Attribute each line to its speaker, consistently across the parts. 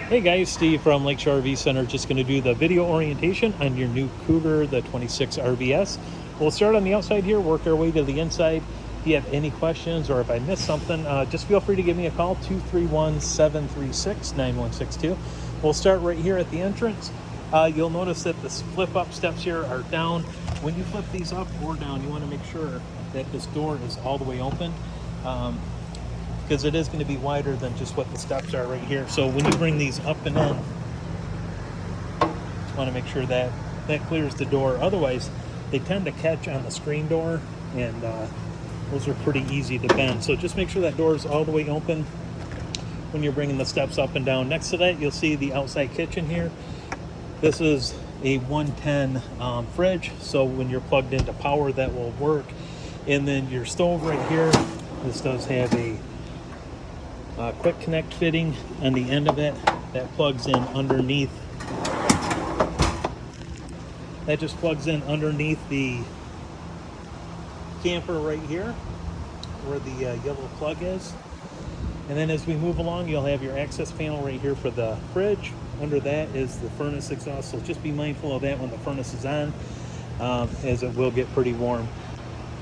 Speaker 1: Hey guys, Steve from Lakeshore RV Center. Just going to do the video orientation on your new Cougar, the 26 RVS. We'll start on the outside here, work our way to the inside. If you have any questions or if I missed something, just feel free to give me a call, 231-736-9162. We'll start right here at the entrance. You'll notice that the flip-up steps here are down. When you flip these up or down, you want to make sure that this door is all the way open. Because it is going to be wider than just what the steps are right here. So when you bring these up and in, just want to make sure that that clears the door. Otherwise, they tend to catch on the screen door, and those are pretty easy to bend. So just make sure that door is all the way open when you're bringing the steps up and down. Next to that, you'll see the outside kitchen here. This is a 110 fridge, so when you're plugged into power, that will work. And then your stove right here, this does have a quick connect fitting on the end of it that plugs in underneath. That just plugs in underneath the camper right here where the yellow plug is. And then as we move along, you'll have your access panel right here for the fridge. Under that is the furnace exhaust, so just be mindful of that when the furnace is on, as it will get pretty warm.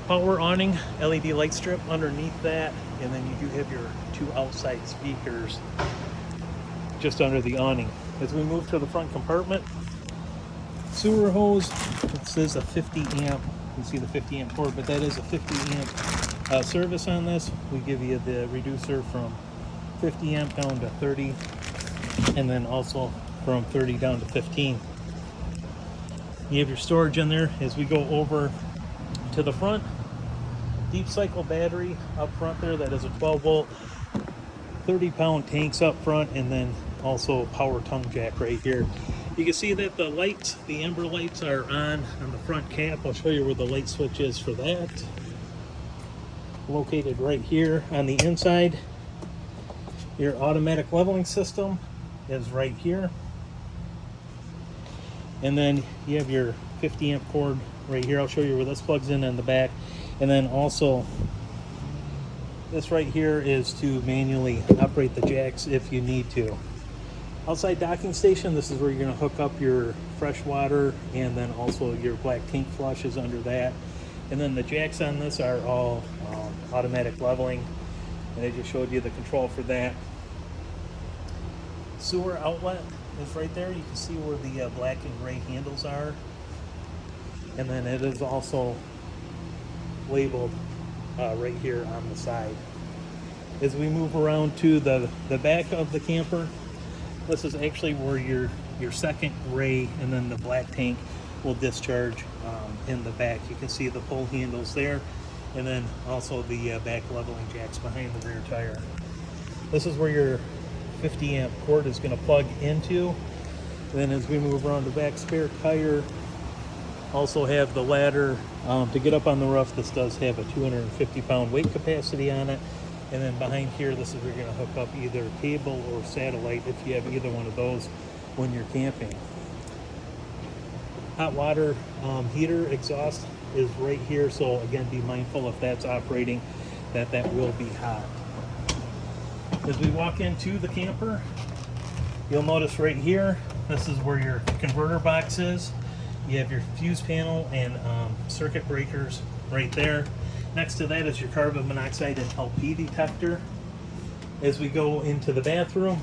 Speaker 1: Power awning, LED light strip underneath that, and then you do have your two outside speakers just under the awning. As we move to the front compartment, sewer hose, it says a 50 amp, you can see the 50 amp cord, but that is a 50 amp service on this. We give you the reducer from 50 amp down to 30, and then also from 30 down to 15. You have your storage in there. As we go over to the front, deep cycle battery up front there, that is a 12 volt, 30-pound tanks up front, and then also power tongue jack right here. You can see that the lights, the amber lights, are on the front cap. I'll show you where the light switch is for that. Located right here on the inside. Your automatic leveling system is right here. And then you have your 50 amp cord right here. I'll show you where this plugs in the back. And then also this right here is to manually operate the jacks if you need to. Outside docking station, this is where you're going to hook up your fresh water, and then also your black tank flush is under that. And then the jacks on this are all automatic leveling, and I just showed you the control for that. Sewer outlet is right there. You can see where the black and gray handles are, and then it is also labeled right here on the side. As we move around to the back of the camper, this is actually where your second gray and then the black tank will discharge in the back. You can see the pull handles there, and then also the back leveling jacks behind the rear tire. This is where your 50 amp cord is going to plug into. And then as we move around the back, spare tire, also have the ladder to get up on the roof. This does have a 250-pound weight capacity on it. And then behind here, this is where you're going to hook up either cable or satellite if you have either one of those when you're camping. Hot water heater exhaust is right here, so again, be mindful if that's operating that will be hot. As we walk into the camper, you'll notice right here, this is where your converter box is. You have your fuse panel and circuit breakers right there. Next to that is your carbon monoxide and LP detector. As we go into the bathroom,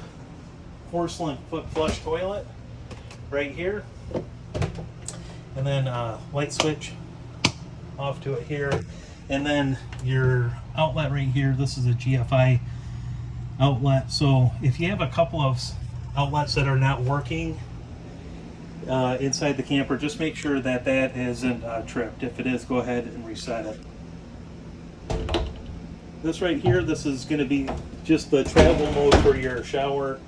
Speaker 1: porcelain foot flush toilet right here. And then light switch off to it here. And then your outlet right here, this is a GFI outlet. So if you have a couple of outlets that are not working inside the camper, just make sure that that isn't tripped. If it is, go ahead and reset it. This right here, this is going to be just the travel mode for your shower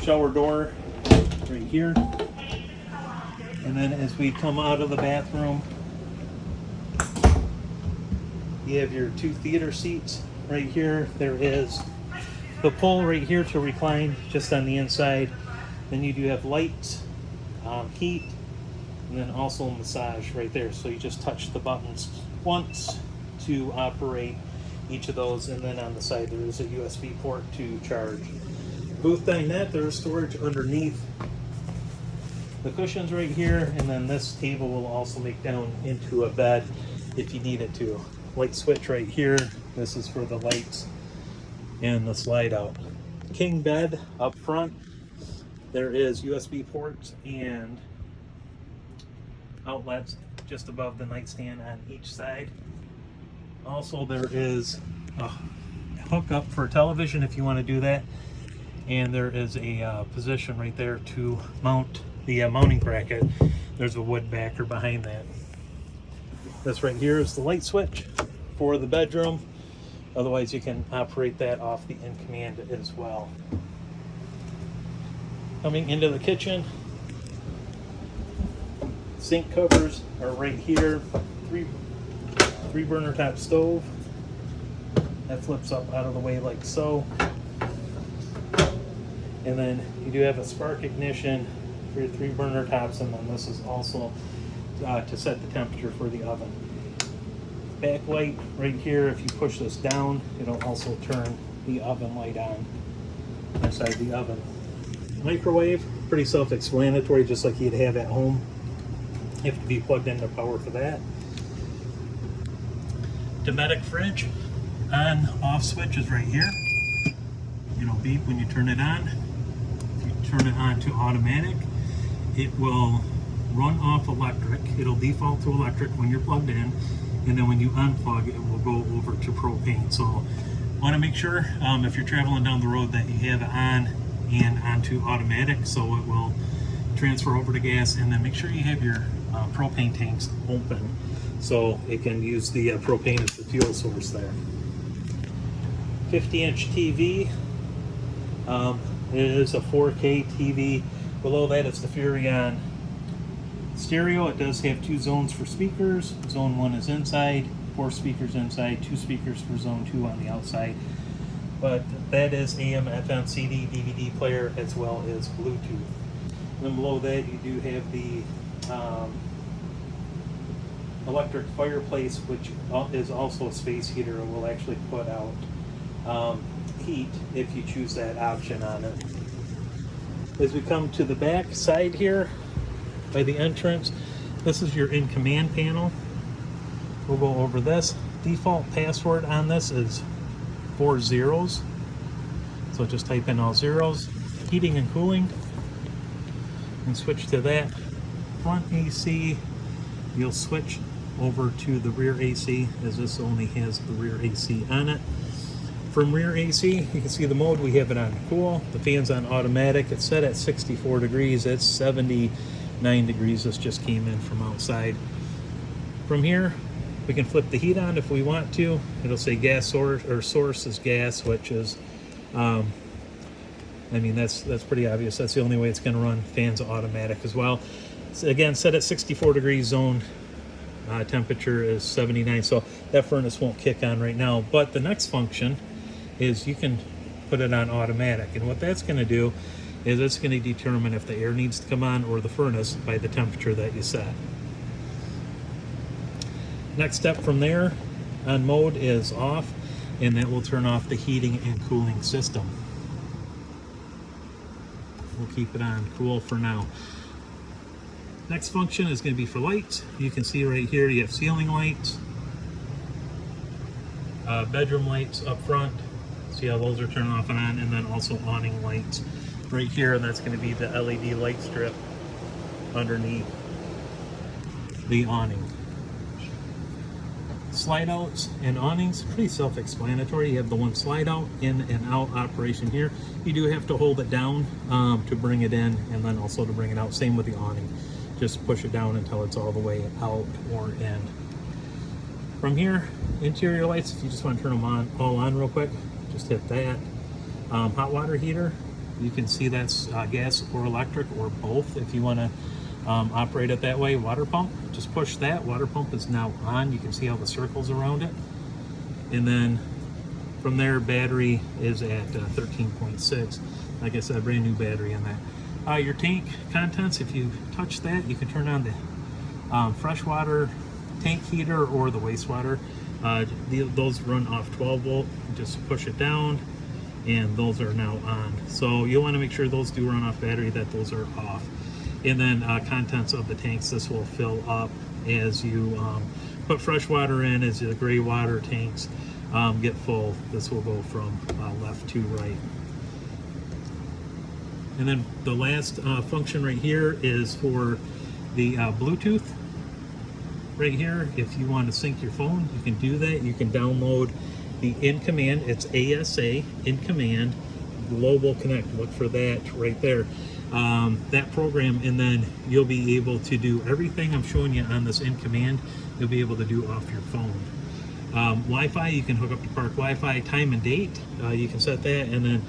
Speaker 1: door right here. And then as we come out of the bathroom, you have your two theater seats right here. There is the pull right here to recline just on the inside. Then you do have lights, heat, and then also massage right there. So you just touch the buttons once to operate each of those, and then on the side there is a USB port to charge. Booth dinette, there's storage underneath the cushions right here, and then this table will also make down into a bed if you need it to. Light switch right here. This is for the lights and the slide out. King bed up front. There is USB ports and outlets just above the nightstand on each side. Also, there is a hookup for television if you want to do that, and there is a position right there to mount the mounting bracket. There's a wood backer behind that. This right here is the light switch for the bedroom. Otherwise, you can operate that off the in command as well. Coming into the kitchen, sink covers are right here. Three burner top stove that flips up out of the way like so. And then you do have a spark ignition for your 3 burner tops, and then this is also to set the temperature for the oven. Backlight right here, if you push this down, it'll also turn the oven light on inside the oven. Microwave, pretty self-explanatory, just like you'd have at home. You have to be plugged into power for that. Dometic fridge, on off switch is right here. It'll beep when you turn it on. If you turn it on to automatic, it will run off electric. It'll default to electric when you're plugged in, and then when you unplug, it will go over to propane. So want to make sure if you're traveling down the road that you have it on and onto automatic, so it will transfer over to gas, and then make sure you have your propane tanks open so it can use the propane as the fuel source there. 50-inch TV. It is a 4K TV. Below that is the Furrion stereo. It does have 2 zones for speakers. Zone 1 is inside, 4 speakers inside, 2 speakers for zone 2 on the outside. But that is AM, FM, CD, DVD player, as well as Bluetooth. And then below that you do have the electric fireplace, which is also a space heater. It will actually put out heat if you choose that option on it. As we come to the back side here by the entrance, this is your in command panel. We'll go over this. Default password on this is 4 zeros, so just type in all zeros. Heating and cooling, and switch to that. Front AC, you'll switch over to the rear AC, as this only has the rear AC on it. From rear AC, you can see the mode. We have it on cool. The fan's on automatic. It's set at 64 degrees. It's 79 degrees. This just came in from outside. From here, we can flip the heat on if we want to. It'll say gas source, or source is gas, which is, I mean, that's pretty obvious. That's the only way it's going to run. Fan's automatic as well. So again, set at 64 degrees. Zone temperature is 79, so that furnace won't kick on right now. But the next function is you can put it on automatic, and what that's going to do is it's going to determine if the air needs to come on or the furnace by the temperature that you set. Next step from there on mode is off, and that will turn off the heating and cooling system. We'll keep it on cool for now. Next function is going to be for lights. You can see right here you have ceiling lights, bedroom lights up front. See how those are turning off and on, and then also awning lights right here, and that's going to be the LED light strip underneath the awning. Slide outs and awnings, pretty self-explanatory. You have the one slide out, in and out operation here. You do have to hold it down to bring it in, and then also to bring it out. Same with the awning. Just push it down until it's all the way out or in. From here, interior lights, if you just want to turn them on, all on real quick, just hit that. Hot water heater, you can see that's gas or electric or both if you want to operate it that way. Water pump, just push that. Water pump is now on. You can see all the circles around it. And then from there, battery is at 13.6. Like I said, brand new battery in that. Your tank contents, if you touch that, you can turn on the freshwater tank heater or the wastewater. Those run off 12 volt. Just push it down, and those are now on. So you'll want to make sure those do run off battery, that those are off. And then contents of the tanks, this will fill up as you put fresh water in. As the gray water tanks get full, this will go from left to right. And then the last function right here is for the Bluetooth. Right here, if you want to sync your phone, you can do that. You can download the In Command, it's ASA, In Command, Global Connect. Look for that right there. That program, and then you'll be able to do everything I'm showing you on this In Command, you'll be able to do off your phone. Wi-Fi, you can hook up to park Wi-Fi, time and date, you can set that, and then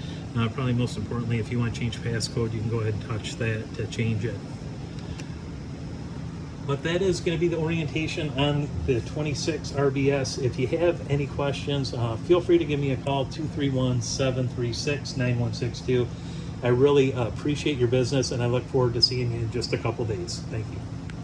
Speaker 1: probably most importantly, if you want to change passcode, you can go ahead and touch that to change it. But that is going to be the orientation on the 26 RBS. If you have any questions, feel free to give me a call, 231-736-9162. I really appreciate your business, and I look forward to seeing you in just a couple days. Thank you.